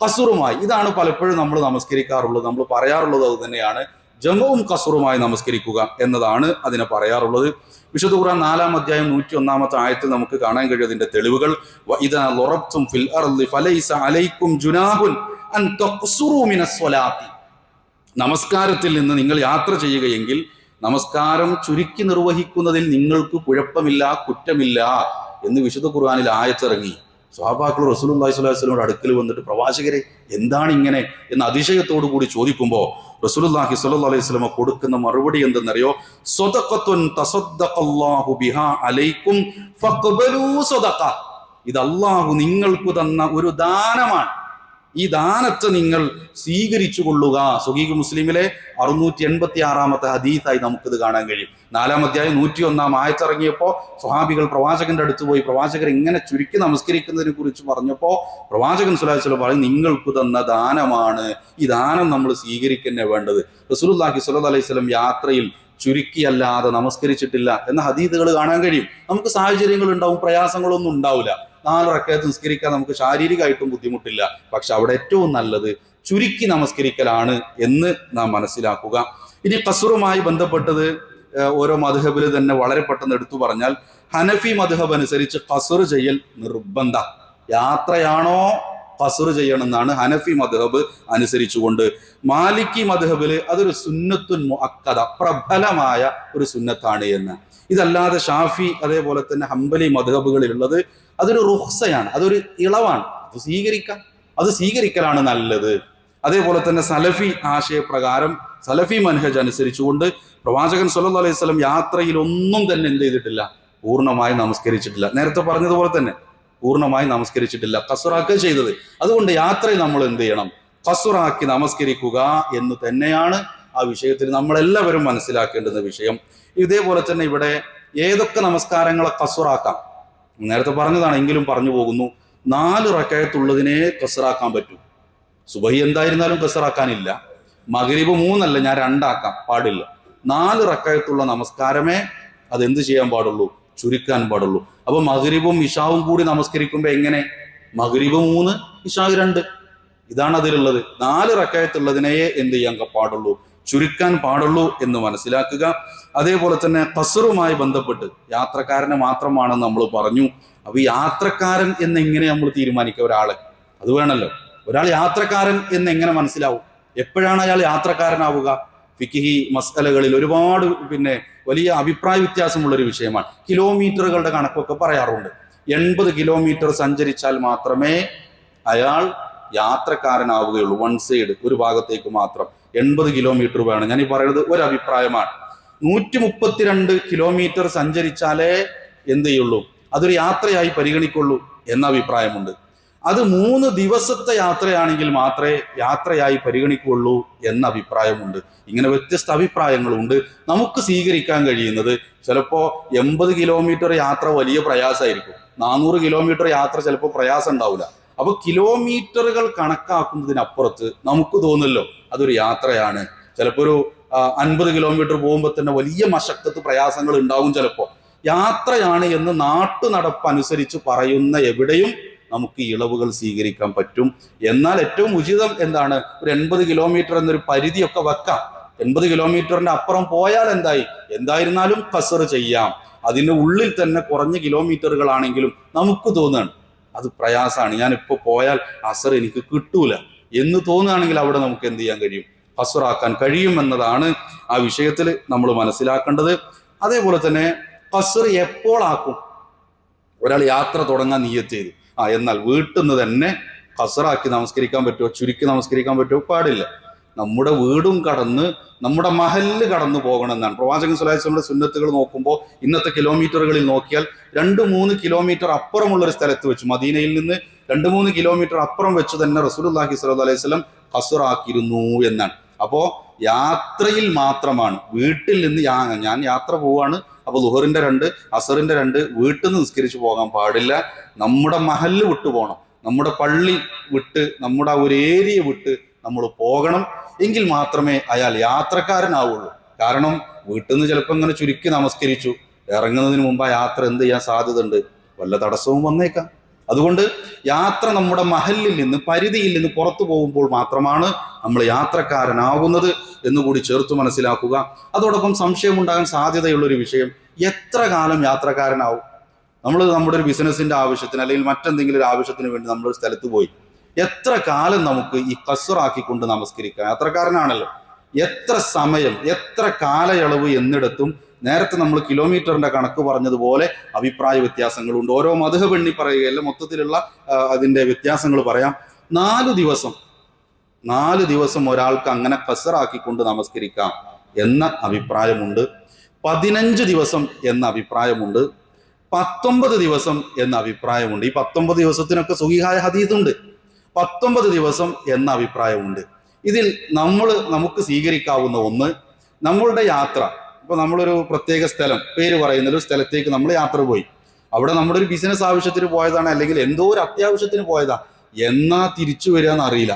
ഖസ്റുമായി. ഇതാണ് പലപ്പോഴും നമ്മൾ നമസ്കരിക്കാറുള്ളത്, നമ്മൾ പറയാറുള്ളത് അത് തന്നെയാണ്. ജംഉം ഖസ്റുമായി നമസ്കരിക്കുക എന്നതാണ് അതിനെ പറയാറുള്ളത്. വിശുദ്ധ ഖുർആൻ 4-ാം അധ്യായം 101-ാമത്തെ ആയത്തിൽ നമുക്ക് കാണാൻ കഴിയും അതിന്റെ തെളിവുകൾ. വഇദാ ലറബ്തും ഫിൽ അർളി ഫലൈസ അലൈക്കും ജുനാഹുൻ അൻ തഖ്സുറു മിനസ് സ്വലാത്തി. നമസ്കാരത്തിൽ നിന്ന് നിങ്ങൾ യാത്ര ചെയ്യുകയെങ്കിൽ നമസ്കാരം ചുരുക്കി നിർവഹിക്കുന്നതിൽ നിങ്ങൾക്ക് കുഴപ്പമില്ല, കുറ്റമില്ല എന്ന് വിശുദ്ധ ഖുർആനിൽ ആയത്തിറങ്ങി. സ്വഹാബാക്കൾ റസൂലുള്ളാഹി സ്വല്ലല്ലാഹു അലൈഹി വസല്ലമയുടെ അടുക്കൽ വന്നിട്ട്, പ്രവാചകരെ എന്താണ് ഇങ്ങനെ എന്ന് അതിശയത്തോടു കൂടി ചോദിക്കുമ്പോൾ റസൂലുള്ളാഹി സ്വല്ലല്ലാഹു അലൈഹി വസല്ലമ കൊടുക്കുന്ന മറുപടി എന്തെന്നറിയോ? സ്വദഖത്തുൻ തസദ്ദഖല്ലാഹു ബിഹാ അലൈക്കും ഫഖ്ബലൂ സ്വദഖ. ഇത് അല്ലാഹു നിങ്ങൾക്ക് തന്ന ഒരു ദാനമാണ്, ഈ ദാനത്തെ നിങ്ങൾ സ്വീകരിച്ചു കൊള്ളുക. സ്വഹീഹ് മുസ്ലിമിലെ 686-ാമത്തെ ഹദീസായി നമുക്കിത് കാണാൻ കഴിയും. 4-ാം അധ്യായം 101-ാം ആയത്തിറങ്ങിയപ്പോൾ സ്വഹാബികൾ പ്രവാചകന്റെ അടുത്ത് പോയി, പ്രവാചകർ ഇങ്ങനെ ചുരുക്കി നമസ്കരിക്കുന്നതിനെ കുറിച്ച് പറഞ്ഞപ്പോൾ പ്രവാചകൻ സ്വല്ലല്ലാഹു അലൈഹി വസല്ലം പറയും, നിങ്ങൾക്ക് തന്ന ദാനമാണ്, ഈ ദാനം നമ്മൾ സ്വീകരിക്കുന്നേ വേണ്ടത്. റസൂലുള്ളാഹി സ്വല്ലല്ലാഹു അലൈഹി വസല്ലം യാത്രയിൽ ചുരുക്കിയല്ലാതെ നമസ്കരിച്ചിട്ടില്ല എന്ന ഹദീസുകൾ കാണാൻ കഴിയും. നമുക്ക് സാഹചര്യങ്ങൾ ഉണ്ടാവും, പ്രയാസങ്ങളൊന്നും ഉണ്ടാവില്ല, 4 റക്അത്ത് നിസ്കരിക്കാൻ നമുക്ക് ശാരീരികമായിട്ടും ബുദ്ധിമുട്ടില്ല. പക്ഷെ അവിടെ ഏറ്റവും നല്ലത് ചുരുക്കി നമസ്കരിക്കലാണ് എന്ന് നാം മനസ്സിലാക്കുക. ഇനി ഖസ്റുമായി ബന്ധപ്പെട്ടത് ഓരോ മദ്ഹബിൽ തന്നെ വളരെ പെട്ടെന്ന് എടുത്തു പറഞ്ഞാൽ, ഹനഫി മദ്ഹബ് അനുസരിച്ച് ഖസ്ർ ചെയ്യൽ നിർബന്ധ. യാത്രയാണോ ഖസ്ർ ചെയ്യണമെന്നാണ് ഹനഫി മദ്ഹബ് അനുസരിച്ചുകൊണ്ട്. മാലിക്കി മദ്ഹബില് അതൊരു സുന്നത്തുൻ മുഅക്കദ, പ്രബലമായ ഒരു സുന്നത്താണ് എന്ന്. ഇതല്ലാതെ ഷാഫി അതേപോലെ തന്നെ ഹംബലി മദ്ഹബുകളിലുള്ളത് അതൊരു റുഖ്സയാണ്, അതൊരു ഇളവാണ്, അത് സ്വീകരിക്കലാണ് നല്ലത്. അതേപോലെ തന്നെ സലഫി ആശയപ്രകാരം, സലഫി മൻഹജ് അനുസരിച്ചുകൊണ്ട് പ്രവാചകൻ സ്വല്ലല്ലാഹു അലൈഹി വസല്ലം യാത്രയിൽ ഒന്നും തന്നെ എന്ത് ചെയ്തിട്ടില്ല, പൂർണ്ണമായി നമസ്കരിച്ചിട്ടില്ല. നേരത്തെ പറഞ്ഞതുപോലെ തന്നെ പൂർണ്ണമായി നമസ്കരിച്ചിട്ടില്ല, ഖസ്റാക്കുക ചെയ്തത്. അതുകൊണ്ട് യാത്രയിൽ നമ്മൾ എന്ത് ചെയ്യണം? ഖസ്റാക്കി നമസ്കരിക്കുക എന്ന് തന്നെയാണ് ആ വിഷയത്തിൽ നമ്മളെല്ലാവരും മനസ്സിലാക്കേണ്ടുന്ന വിഷയം. ഇതേപോലെ തന്നെ ഇവിടെ ഏതൊക്കെ നമസ്കാരങ്ങളെ ഖസ്റാക്കാം? നേരത്തെ പറഞ്ഞതാണ്, എങ്കിലും പറഞ്ഞു പോകുന്നു. 4 റക്അത്തുള്ളതിനെ ഖസ്റാക്കാൻ പറ്റൂ. സുബഹി എന്തായിരുന്നാലും ഖസ്റാക്കാനില്ല. മഗ്രിബ് 3 അല്ല, ഞാൻ 2 ആക്കാം, പാടില്ല. 4 റക്അത്തുള്ള നമസ്കാരമേ അതെന്ത് ചെയ്യാൻ പാടുള്ളൂ? ചുരുക്കാൻ പാടുള്ളൂ. അപ്പൊ മഗ്രിബും ഇശാവും കൂടി നമസ്കരിക്കുമ്പോ എങ്ങനെ? മഗ്രിബ് 3, ഇശാ 2. ഇതാണ് അതിലുള്ളത്. 4 റക്അത്തുള്ളതിനെ എന്ത് ചെയ്യാൻ പാടുള്ളൂ? ചുരുക്കാൻ പാടുള്ളൂ എന്ന് മനസ്സിലാക്കുക. അതേപോലെ തന്നെ ഖസ്റുമായി ബന്ധപ്പെട്ട് യാത്രക്കാരനെ മാത്രമാണെന്ന് നമ്മൾ പറഞ്ഞു. അപ്പൊ ഈ യാത്രക്കാരൻ എന്നെങ്ങനെ നമ്മൾ തീരുമാനിക്കുക? ഒരാളെ അത് വേണമല്ലോ. ഒരാൾ യാത്രക്കാരൻ എന്നെങ്ങനെ മനസ്സിലാവും? എപ്പോഴാണ് അയാൾ യാത്രക്കാരനാവുക? ഫിഖ്ഹി മസ്അലകളിൽ ഒരുപാട് വലിയ അഭിപ്രായ വ്യത്യാസമുള്ളൊരു വിഷയമാണ്. കിലോമീറ്ററുകളുടെ കണക്കൊക്കെ പറയാറുണ്ട്. 80 കിലോമീറ്റർ സഞ്ചരിച്ചാൽ മാത്രമേ അയാൾ യാത്രക്കാരനാവുകയുള്ളൂ. വൺ സൈഡ്, ഒരു ഭാഗത്തേക്ക് മാത്രം 80 കിലോമീറ്റർ വേണം. ഞാൻ ഈ പറയുന്നത് ഒരു അഭിപ്രായമാണ്. 132 കിലോമീറ്റർ സഞ്ചരിച്ചാലേ എന്ത് ചെയ്യുള്ളൂ? അതൊരു യാത്രയായി പരിഗണിക്കുള്ളൂ എന്ന അഭിപ്രായമുണ്ട്. അത് 3 ദിവസത്തെ യാത്രയാണെങ്കിൽ മാത്രമേ യാത്രയായി പരിഗണിക്കുകയുള്ളൂ എന്ന അഭിപ്രായമുണ്ട്. ഇങ്ങനെ വ്യത്യസ്ത അഭിപ്രായങ്ങളുണ്ട്. നമുക്ക് സ്വീകരിക്കാൻ കഴിയുന്നത് ചിലപ്പോൾ 80 കിലോമീറ്റർ യാത്ര വലിയ പ്രയാസമായിരിക്കും. 400 കിലോമീറ്റർ യാത്ര ചിലപ്പോൾ പ്രയാസം ഉണ്ടാവില്ല. അപ്പൊ കിലോമീറ്ററുകൾ കണക്കാക്കുന്നതിനപ്പുറത്ത് നമുക്ക് തോന്നുമല്ലോ അതൊരു യാത്രയാണ്. ചിലപ്പോൾ ഒരു 50 കിലോമീറ്റർ പോകുമ്പോൾ തന്നെ വലിയ മശക്കത്ത് പ്രയാസങ്ങൾ ഉണ്ടാവും. ചിലപ്പോൾ യാത്രയാണ് എന്ന് നാട്ടുനടപ്പനുസരിച്ച് പറയുന്ന എവിടെയും നമുക്ക് ഇളവുകൾ സ്വീകരിക്കാൻ പറ്റും. എന്നാൽ ഏറ്റവും ഉചിതം എന്താണ്? ഒരു 80 കിലോമീറ്റർ എന്നൊരു പരിധിയൊക്കെ വെക്കാം. 80 കിലോമീറ്ററിന്റെ അപ്പുറം പോയാൽ എന്തായിരുന്നാലും ഖസ്ർ ചെയ്യാം. അതിന്റെ ഉള്ളിൽ തന്നെ കുറഞ്ഞ കിലോമീറ്ററുകളാണെങ്കിലും നമുക്ക് തോന്നുകയാണ് അത് പ്രയാസമാണ്, ഞാനിപ്പോൾ പോയാൽ അസർ എനിക്ക് കിട്ടൂല എന്ന് തോന്നുകയാണെങ്കിൽ അവിടെ നമുക്ക് എന്ത് ചെയ്യാൻ കഴിയും? ഖസ്റാക്കാൻ കഴിയും എന്നതാണ് ആ വിഷയത്തിൽ നമ്മൾ മനസ്സിലാക്കേണ്ടത്. അതേപോലെ തന്നെ ഖസ്ർ എപ്പോൾ ആക്കും? ഒരാൾ യാത്ര തുടങ്ങാൻ നിയ്യത്ത് ചെയ്തു, എന്നാൽ വീട്ടിൽ നിന്ന് തന്നെ ഖസ്റാക്കി നമസ്കരിക്കാൻ പറ്റുമോ? ചുരുക്കി നമസ്കരിക്കാൻ പറ്റുമോ? പാടില്ല. നമ്മുടെ വീടും കടന്ന് നമ്മുടെ മഹല്ല് കടന്നു പോകണം എന്നാണ് പ്രവാചകൻ സ്വല്ലല്ലാഹു അലൈഹി വസല്ലമയുടെ സുന്നത്തുകൾ നോക്കുമ്പോൾ. ഇന്നത്തെ കിലോമീറ്ററുകളിൽ നോക്കിയാൽ 2-3 കിലോമീറ്റർ അപ്പുറമുള്ള ഒരു സ്ഥലത്ത് വെച്ച്, മദീനയിൽ നിന്ന് 2-3 കിലോമീറ്റർ അപ്പുറം വെച്ച് തന്നെ റസൂലുള്ളാഹി സ്വല്ലല്ലാഹു അലൈഹി വസല്ലം ഖസ്റാക്കിയിരുന്നു എന്നാണ്. അപ്പോ യാത്രയിൽ മാത്രമാണ്. വീട്ടിൽ നിന്ന് ഞാൻ യാത്ര പോവാണ്, അപ്പൊ ളുഹറിന്റെ 2 അസറിന്റെ 2 വീട്ടിൽ നിന്ന് നിസ്കരിച്ചു പോകാൻ പാടില്ല. നമ്മുടെ മഹല്ല് വിട്ടു പോകണം, നമ്മുടെ പള്ളി വിട്ട്, നമ്മുടെ ആ ഒരു ഏരിയ വിട്ട് നമ്മൾ പോകണം. എങ്കിൽ മാത്രമേ അയാൾ യാത്രക്കാരനാവുള്ളൂ. കാരണം വീട്ടിൽ നിന്ന് ചിലപ്പോൾ ഇങ്ങനെ ചുരുക്കി നമസ്കരിച്ചു, ഇറങ്ങുന്നതിന് മുമ്പ് ആ യാത്ര എന്ത് ചെയ്യാൻ സാധ്യത ഉണ്ട്? വല്ല തടസ്സവും വന്നേക്കാം. അതുകൊണ്ട് യാത്ര നമ്മുടെ മഹല്ലിൽ നിന്ന്, പരിധിയിൽ നിന്ന് പുറത്തു പോകുമ്പോൾ മാത്രമാണ് നമ്മൾ യാത്രക്കാരനാകുന്നത് എന്നുകൂടി ചേർത്ത് മനസ്സിലാക്കുക. അതോടൊപ്പം സംശയമുണ്ടാകാൻ സാധ്യതയുള്ളൊരു വിഷയം, എത്ര കാലം യാത്രക്കാരനാവും? നമ്മൾ നമ്മുടെ ഒരു ബിസിനസിന്റെ ആവശ്യത്തിന് അല്ലെങ്കിൽ മറ്റെന്തെങ്കിലും ഒരു ആവശ്യത്തിന് വേണ്ടി നമ്മളൊരു സ്ഥലത്ത് പോയി, എത്ര കാലം നമുക്ക് ഈ ഖസ്റാക്കിക്കൊണ്ട് നമസ്കരിക്കാം? യാത്രക്കാരനാണല്ലോ. എത്ര സമയം, എത്ര കാലയളവ് എന്നിടത്തും നേരത്തെ നമ്മൾ കിലോമീറ്ററിന്റെ കണക്ക് പറഞ്ഞതുപോലെ അഭിപ്രായ വ്യത്യാസങ്ങളുണ്ട്. ഓരോ മദ്ഹബ് എണ്ണി പറയുകയല്ല, മൊത്തത്തിലുള്ള അതിന്റെ വ്യത്യാസങ്ങൾ പറയാം. 4 ദിവസം ഒരാൾക്ക് അങ്ങനെ ഖസ്റാക്കിക്കൊണ്ട് നമസ്കരിക്കാം എന്ന അഭിപ്രായമുണ്ട്. 15 ദിവസം എന്ന അഭിപ്രായമുണ്ട്. 19 ദിവസം എന്ന അഭിപ്രായമുണ്ട്. ഈ 19 ദിവസത്തിനൊക്കെ സ്വഹീഹായ ഹദീസുണ്ട്. 19 ദിവസം എന്ന അഭിപ്രായമുണ്ട്. ഇതിൽ നമുക്ക് സ്വീകരിക്കാവുന്ന ഒന്ന്, നമ്മളുടെ യാത്ര, ഇപ്പൊ നമ്മളൊരു പ്രത്യേക സ്ഥലം, പേര് പറയുന്ന ഒരു സ്ഥലത്തേക്ക് നമ്മൾ യാത്ര പോയി. അവിടെ നമ്മുടെ ഒരു ബിസിനസ് ആവശ്യത്തിന് പോയതാണ്, അല്ലെങ്കിൽ എന്തോ ഒരു അത്യാവശ്യത്തിന് പോയതാ. എന്നാ തിരിച്ചു വരിക എന്നറിയില്ല.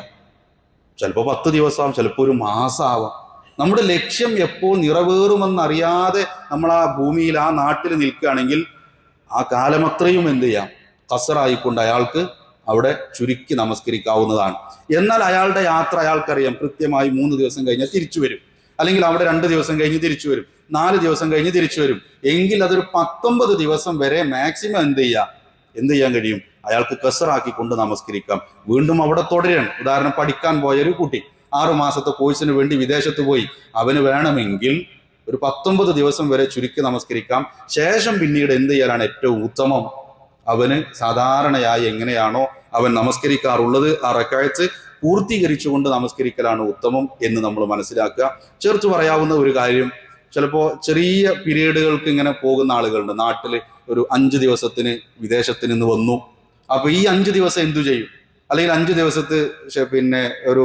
ചിലപ്പോൾ 10 ദിവസമാവും, ചിലപ്പോൾ ഒരു മാസമാവാം. നമ്മുടെ ലക്ഷ്യം എപ്പോൾ നിറവേറുമെന്നറിയാതെ നമ്മൾ ആ ഭൂമിയിൽ, ആ നാട്ടിൽ നിൽക്കുകയാണെങ്കിൽ ആ കാലമത്രയും എന്ത് ചെയ്യാം? ഖസ്റായിക്കൊണ്ട് അയാൾക്ക് അവിടെ ചുരുക്കി നമസ്കരിക്കാവുന്നതാണ്. എന്നാൽ അയാളുടെ യാത്ര അയാൾക്കറിയാം, കൃത്യമായി 3 ദിവസം കഴിഞ്ഞാൽ തിരിച്ചു വരും, അല്ലെങ്കിൽ അവിടെ 2 ദിവസം കഴിഞ്ഞ് തിരിച്ചു വരും, 4 ദിവസം കഴിഞ്ഞ് തിരിച്ചു വരും. എങ്കിൽ അതൊരു 19 ദിവസം വരെ മാക്സിമം എന്ത് ചെയ്യാൻ കഴിയും? അയാൾക്ക് ഖസ്റാക്കിക്കൊണ്ട് നമസ്കരിക്കാം. വീണ്ടും അവിടെ തുടരാണ്. ഉദാഹരണം, പഠിക്കാൻ പോയ ഒരു കുട്ടി 6 മാസത്തെ കോഴ്സിന് വേണ്ടി വിദേശത്ത് പോയി, അവന് വേണമെങ്കിൽ ഒരു 19 ദിവസം വരെ ചുരുക്കി നമസ്കരിക്കാം. ശേഷം പിന്നീട് എന്ത് ചെയ്യാനാണ് ഏറ്റവും ഉത്തമം? അവന് സാധാരണയായി എങ്ങനെയാണോ അവൻ നമസ്കരിക്കാറുള്ളത്, ആ റക്അത്ത് പൂർത്തീകരിച്ചുകൊണ്ട് നമസ്കരിക്കലാണ് ഉത്തമം എന്ന് നമ്മൾ മനസ്സിലാക്കുക. ചേർത്ത് പറയാവുന്ന ഒരു കാര്യം, ചിലപ്പോൾ ചെറിയ പീരീഡുകൾക്ക് ഇങ്ങനെ പോകുന്ന ആളുകളുണ്ട്. നാട്ടിൽ ഒരു 5 ദിവസത്തിന് വിദേശത്ത് നിന്ന് വന്നു. അപ്പൊ ഈ 5 ദിവസം എന്തു ചെയ്യും? അല്ലെങ്കിൽ 5 ദിവസത്ത് പിന്നെ ഒരു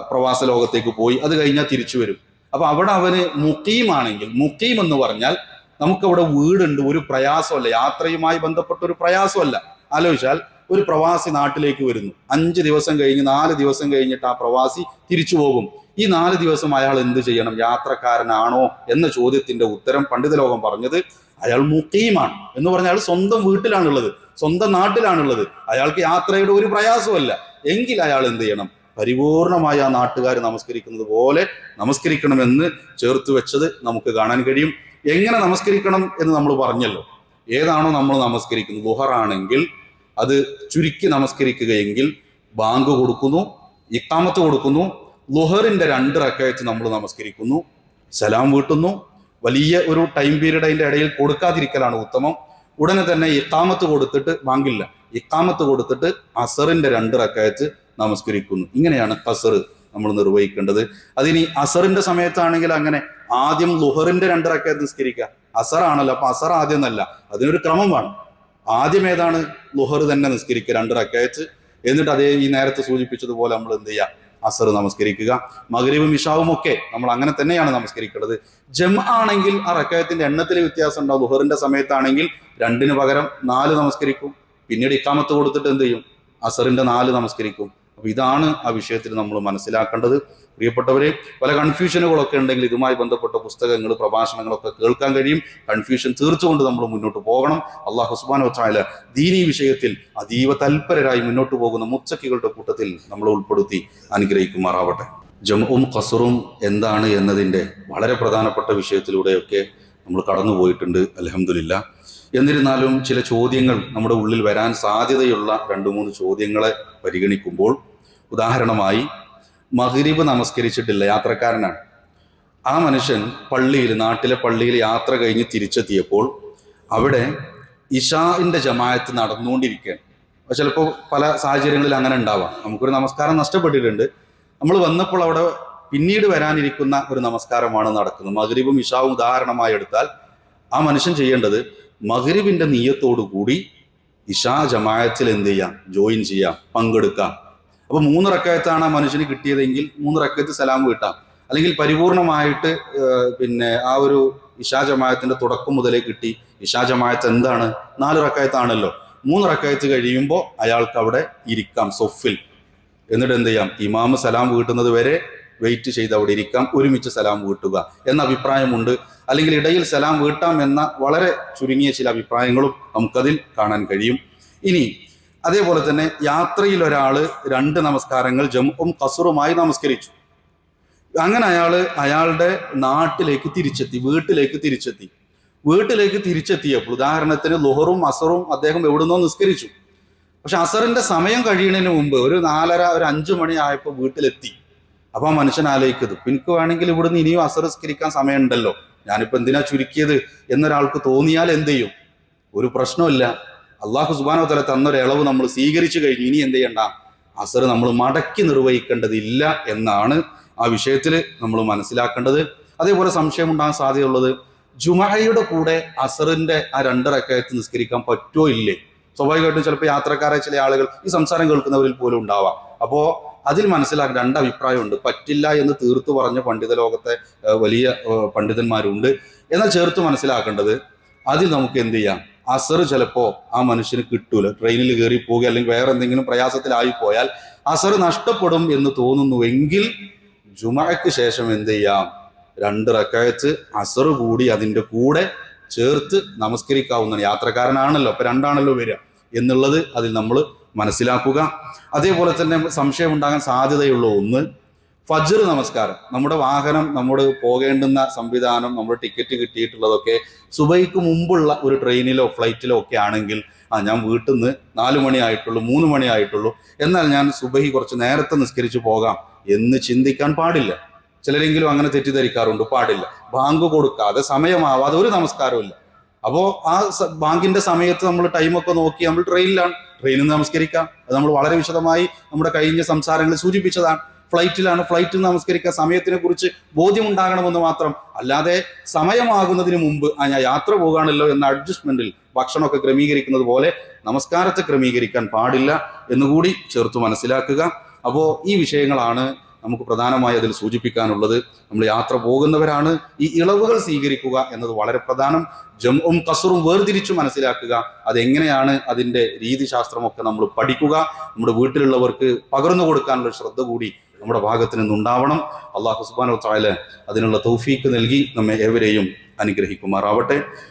പ്രവാസ ലോകത്തേക്ക് പോയി, അത് കഴിഞ്ഞാൽ തിരിച്ചു വരും. അപ്പൊ അവിടെ അവന് മുഖീമാണെങ്കിൽ, മുഖീം എന്ന് പറഞ്ഞാൽ നമുക്കവിടെ വീടുണ്ട്, ഒരു പ്രയാസമല്ല, യാത്രയുമായി ബന്ധപ്പെട്ട ഒരു പ്രയാസമല്ല. ആലോചിച്ചാൽ ഒരു പ്രവാസി നാട്ടിലേക്ക് വരുന്നു, 5 ദിവസം കഴിഞ്ഞ് 4 ദിവസം കഴിഞ്ഞിട്ട് ആ പ്രവാസി തിരിച്ചു പോകും. ഈ 4 ദിവസം അയാൾ എന്ത് ചെയ്യണം? യാത്രക്കാരനാണോ എന്ന ചോദ്യത്തിന്റെ ഉത്തരം പണ്ഡിത ലോകം പറഞ്ഞത് അയാൾ മുഖീമാണ് എന്ന് പറഞ്ഞാൽ അയാൾ സ്വന്തം വീട്ടിലാണുള്ളത്, സ്വന്തം നാട്ടിലാണുള്ളത്, അയാൾക്ക് യാത്രയുടെ ഒരു പ്രയാസമല്ല. എങ്കിൽ അയാൾ എന്ത് ചെയ്യണം? പരിപൂർണമായി ആ നാട്ടുകാർ നമസ്കരിക്കുന്നത് പോലെ നമസ്കരിക്കണമെന്ന് ചേർത്ത് വെച്ചത് നമുക്ക് കാണാൻ കഴിയും. എങ്ങനെ നമസ്കരിക്കണം എന്ന് നമ്മൾ പറഞ്ഞല്ലോ. ഏതാണോ നമ്മൾ നമസ്കരിക്കുന്നത്, ളുഹറാണെങ്കിൽ അത് ചുരുക്കി നമസ്കരിക്കുകയെങ്കിൽ ബാങ്ക് കൊടുക്കുന്നു, ഇഖാമത്ത് കൊടുക്കുന്നു, ളുഹറിന്റെ 2 റക്അത്ത് നമ്മൾ നമസ്കരിക്കുന്നു, സലാം വീട്ടുന്നു. വലിയ ഒരു ടൈം പീരീഡ് അതിന്റെ ഇടയിൽ കൊടുക്കാതിരിക്കലാണ് ഉത്തമം. ഉടനെ തന്നെ ഇഖാമത്ത് കൊടുത്തിട്ട്, ബാങ്കില്ല, ഇഖാമത്ത് കൊടുത്തിട്ട് അസറിന്റെ 2 റക്അത്ത് നമസ്കരിക്കുന്നു. ഇങ്ങനെയാണ് ഖസർ നമ്മൾ നിർവഹിക്കേണ്ടത്. അതിനി അസറിന്റെ സമയത്താണെങ്കിൽ അങ്ങനെ ആദ്യം ളുഹറിന്റെ 2 റക്അത്ത് നിസ്കരിക്കുക. അസർ ആണല്ലോ, അപ്പൊ അസർ ആദ്യം എന്നല്ല, അതിനൊരു ക്രമം വേണം. ആദ്യം ഏതാണ്? ളുഹർ തന്നെ നിസ്കരിക്കുക 2 റക്അത്ത്. എന്നിട്ട് അതേ ഈ നേരത്തെ സൂചിപ്പിച്ചതുപോലെ നമ്മൾ എന്ത് ചെയ്യുക? അസർ നമസ്കരിക്കുക. മഗ്രിബും ഇശാവും ഒക്കെ നമ്മൾ അങ്ങനെ തന്നെയാണ് നമസ്കരിക്കേണ്ടത്. ജംഅ ആണെങ്കിൽ ആ റക്അത്തിന്റെ എണ്ണത്തിൽ വ്യത്യാസം ഉണ്ടാവും. ളുഹറിന്റെ സമയത്താണെങ്കിൽ 2 പകരം 4 നമസ്കരിക്കും. പിന്നീട് ഇഖാമത്ത് കൊടുത്തിട്ട് എന്ത് ചെയ്യും? അസറിന്റെ 4 നമസ്കരിക്കും. അപ്പൊ ഇതാണ് ആ വിഷയത്തിൽ നമ്മൾ മനസ്സിലാക്കേണ്ടത്. പ്രിയപ്പെട്ടവരെ, പല കൺഫ്യൂഷനുകളൊക്കെ ഉണ്ടെങ്കിൽ ഇതുമായി ബന്ധപ്പെട്ട പുസ്തകങ്ങൾ, പ്രഭാഷണങ്ങളൊക്കെ കേൾക്കാൻ കഴിയും. കൺഫ്യൂഷൻ തീർച്ചുകൊണ്ട് നമ്മൾ മുന്നോട്ട് പോകണം. അല്ലാഹു സുബ്ഹാനഹു വ തആല ദീനീ വിഷയത്തിൽ അതീവ തൽപരരായി മുന്നോട്ട് പോകുന്ന മുത്തഖികളുടെ കൂട്ടത്തിൽ നമ്മളെ ഉൾപ്പെടുത്തി അനുഗ്രഹിക്കുമാറാവട്ടെ. ജംഉം ഖസറും എന്താണ് എന്നതിൻ്റെ വളരെ പ്രധാനപ്പെട്ട വിഷയത്തിലൂടെയൊക്കെ നമ്മൾ കടന്നുപോയിട്ടുണ്ട്, അൽഹംദുലില്ലാ. എന്നിരുന്നാലും ചില ചോദ്യങ്ങൾ നമ്മുടെ ഉള്ളിൽ വരാൻ സാധ്യതയുള്ള 2-3 ചോദ്യങ്ങളെ പരിഗണിക്കുമ്പോൾ, ഉദാഹരണമായി മഗ്രിബ് നമസ്കരിച്ചിട്ടില്ല, യാത്രക്കാരനാണ്. ആ മനുഷ്യൻ പള്ളിയിൽ, നാട്ടിലെ പള്ളിയിൽ യാത്ര കഴിഞ്ഞ് തിരിച്ചെത്തിയപ്പോൾ അവിടെ ഇശാഇന്റെ ജമാഅത്ത് നടന്നുകൊണ്ടിരിക്കുകയാണ്. ചിലപ്പോൾ പല സാഹചര്യങ്ങളിൽ അങ്ങനെ ഉണ്ടാവാം. നമുക്കൊരു നമസ്കാരം നഷ്ടപ്പെട്ടിട്ടുണ്ട്, നമ്മൾ വന്നപ്പോൾ അവിടെ പിന്നീട് വരാനിരിക്കുന്ന ഒരു നമസ്കാരമാണ് നടക്കുന്നത്. മഗ്രിബും ഇശാവും ഉദാഹരണമായി എടുത്താൽ ആ മനുഷ്യൻ ചെയ്യേണ്ടത് മഗ്രിബിന്റെ നിയ്യത്തോടു കൂടി ഇശാ ജമാഅത്തിൽ എന്ത് ചെയ്യാം? ജോയിൻ ചെയ്യാം, പങ്കെടുക്കാം. അപ്പൊ 3 റക്അത്താണ് ആ മനുഷ്യന് കിട്ടിയതെങ്കിൽ 3 റക്അത്ത് സലാം വീട്ടാം. അല്ലെങ്കിൽ പരിപൂർണമായിട്ട് പിന്നെ ആ ഒരു ഇശാ ജമാഅത്തിന്റെ തുടക്കം മുതലേ കിട്ടി. ഇശാ ജമാഅത്ത് എന്താണ്? 4 റക്അത്താണല്ലോ. 3 റക്അത്ത് കഴിയുമ്പോൾ അയാൾക്ക് അവിടെ ഇരിക്കാം സൊഫിൽ. എന്നിട്ട് എന്ത് ചെയ്യാം? ഇമാമ് സലാം വീട്ടുന്നത് വരെ വെയിറ്റ് ചെയ്ത് അവിടെ ഇരിക്കാം, ഒരുമിച്ച് സലാം വീട്ടുക എന്ന അഭിപ്രായമുണ്ട്. അല്ലെങ്കിൽ ഇടയിൽ സലാം വീട്ടാം എന്ന വളരെ ചുരുങ്ങിയ ചില അഭിപ്രായങ്ങളും നമുക്കതിൽ കാണാൻ കഴിയും. ഇനി അതേപോലെ തന്നെ യാത്രയിൽ ഒരാൾ 2 നമസ്കാരങ്ങൾ ജംഉം ഖസറുമായി നമസ്കരിച്ചു. അങ്ങനെ അയാളുടെ നാട്ടിലേക്ക് തിരിച്ചെത്തി, വീട്ടിലേക്ക് തിരിച്ചെത്തിയപ്പോൾ ഉദാഹരണത്തിന് ളുഹറും അസറും അദ്ദേഹം എവിടുന്നോ നിസ്കരിച്ചു. പക്ഷെ അസറിന്റെ സമയം കഴിയുന്നതിന് മുമ്പ് ഒരു 4:30 ഒരു 5 മണി ആയപ്പോൾ വീട്ടിലെത്തി. അപ്പൊ ആ മനുഷ്യൻ ആലോചിക്കുന്നത്, എനിക്ക് വേണമെങ്കിൽ ഇവിടുന്ന് ഇനിയും അസർ നിസ്കരിക്കാൻ സമയമുണ്ടല്ലോ, ഞാനിപ്പോ എന്തിനാ ചുരുക്കിയത് എന്നൊരാൾക്ക് തോന്നിയാൽ എന്ത് ചെയ്യും? ഒരു പ്രശ്നമില്ല. അള്ളാഹു സുബ്ഹാനഹു വ തആല തന്നൊരു ഇളവ് നമ്മൾ സ്വീകരിച്ചു കഴിഞ്ഞു. ഇനി എന്ത് ചെയ്യണ്ട? അസർ നമ്മൾ മടക്കി നിർവഹിക്കേണ്ടതില്ല എന്നാണ് ആ വിഷയത്തിൽ നമ്മൾ മനസ്സിലാക്കേണ്ടത്. അതേപോലെ സംശയം ഉണ്ടാകാൻ സാധ്യതയുള്ളത്, ജുമഅയുടെ കൂടെ അസറിന്റെ ആ 2 റക്അത്ത് നിസ്കരിക്കാൻ പറ്റുമോ ഇല്ലേ? സ്വാഭാവികമായിട്ടും ചിലപ്പോൾ യാത്രക്കാരായ ചില ആളുകൾ ഈ സംസാരം കേൾക്കുന്നവരിൽ പോലും ഉണ്ടാവാം. അപ്പോ അതിൽ മനസ്സിലാക്കി 2 അഭിപ്രായമുണ്ട്. പറ്റില്ല എന്ന് തീർത്തു പറഞ്ഞ പണ്ഡിത ലോകത്തെ വലിയ പണ്ഡിതന്മാരുണ്ട്. എന്നാൽ ചേർത്ത് മനസ്സിലാക്കേണ്ടത്, അതിൽ നമുക്ക് എന്ത് ചെയ്യാം? അസർ ചിലപ്പോൾ ആ മനുഷ്യന് കിട്ടൂല, ട്രെയിനിൽ കയറി പോകുക അല്ലെങ്കിൽ വേറെ എന്തെങ്കിലും പ്രയാസത്തിലായി പോയാൽ അസർ നഷ്ടപ്പെടും എന്ന് തോന്നുന്നുവെങ്കിൽ ജുമഅക്ക് ശേഷം എന്ത് ചെയ്യാം? 2 റക്അത്ത് അസർ കൂടി അതിൻ്റെ കൂടെ ചേർത്ത് നമസ്കരിക്കാവുന്നതാണ്. യാത്രക്കാരനാണല്ലോ, അപ്പൊ 2 ആണല്ലോ വരിക എന്നുള്ളത് അതിൽ നമ്മൾ മനസ്സിലാക്കുക. അതേപോലെ തന്നെ സംശയം ഉണ്ടാകാൻ സാധ്യതയുള്ള ഒന്ന്, ഫജ്ർ നമസ്കാരം. നമ്മുടെ വാഹനം, നമ്മൾ പോകേണ്ടുന്ന സംവിധാനം, നമ്മുടെ ടിക്കറ്റ് കിട്ടിയിട്ടുള്ളതൊക്കെ സുബഹിക്ക് മുമ്പുള്ള ഒരു ട്രെയിനിലോ ഫ്ലൈറ്റിലോ ഒക്കെ ആണെങ്കിൽ, ഞാൻ വീട്ടിൽ നിന്ന് 4 മണി ആയിട്ടുള്ളൂ, 3 മണി ആയിട്ടുള്ളൂ, എന്നാൽ ഞാൻ സുബഹി കുറച്ച് നേരത്തെ നിസ്കരിച്ചു പോകാം എന്ന് ചിന്തിക്കാൻ പാടില്ല. ചിലരെങ്കിലും അങ്ങനെ തെറ്റിദ്ധരിക്കാറുണ്ട്. പാടില്ല. ബാങ്ക് കൊടുക്കാതെ സമയമാവാതെ ഒരു നമസ്കാരവും ഇല്ല. അപ്പോൾ ആ ബാങ്കിന്റെ സമയത്ത് നമ്മൾ ടൈമൊക്കെ നോക്കി നമ്മൾ ട്രെയിനിൽ നമസ്കരിക്കാം. അത് നമ്മൾ വളരെ വിശദമായി നമ്മുടെ കഴിഞ്ഞ സംസാരങ്ങളിൽ സൂചിപ്പിച്ചതാണ്. ഫ്ലൈറ്റിലാണ്, ഫ്ലൈറ്റിൽ നമസ്കരിക്കുക. സമയത്തിനെ കുറിച്ച് ബോധ്യമുണ്ടാകണമെന്ന് മാത്രം. അല്ലാതെ സമയമാകുന്നതിന് മുമ്പ് ഞാൻ യാത്ര പോകാണല്ലോ എന്ന അഡ്ജസ്റ്റ്മെന്റിൽ ഭക്ഷണമൊക്കെ ക്രമീകരിക്കുന്നത് പോലെ നമസ്കാരത്തെ ക്രമീകരിക്കാൻ പാടില്ല എന്നുകൂടി ചേർത്ത് മനസ്സിലാക്കുക. അപ്പോൾ ഈ വിഷയങ്ങളാണ് നമുക്ക് പ്രധാനമായി അതിൽ സൂചിപ്പിക്കാനുള്ളത്. നമ്മൾ യാത്ര പോകുന്നവരാണ്, ഈ ഇളവുകൾ സ്വീകരിക്കുക എന്നത് വളരെ പ്രധാനം. ജംഉം ഖസ്റും വേർതിരിച്ചു മനസ്സിലാക്കുക. അതെങ്ങനെയാണ് അതിൻ്റെ രീതിശാസ്ത്രമൊക്കെ നമ്മൾ പഠിക്കുക. നമ്മുടെ വീട്ടിലുള്ളവർക്ക് പകർന്നു കൊടുക്കാനുള്ള ശ്രദ്ധ കൂടി നമ്മുടെ ഭാഗത്ത് നിന്നുണ്ടാവണം. അല്ലാഹു സുബ്ഹാനഹു വ തആല അതിനുള്ള തൗഫീക്ക് നൽകി നമ്മെ ഏവരെയും അനുഗ്രഹിക്കുമാറാവട്ടെ.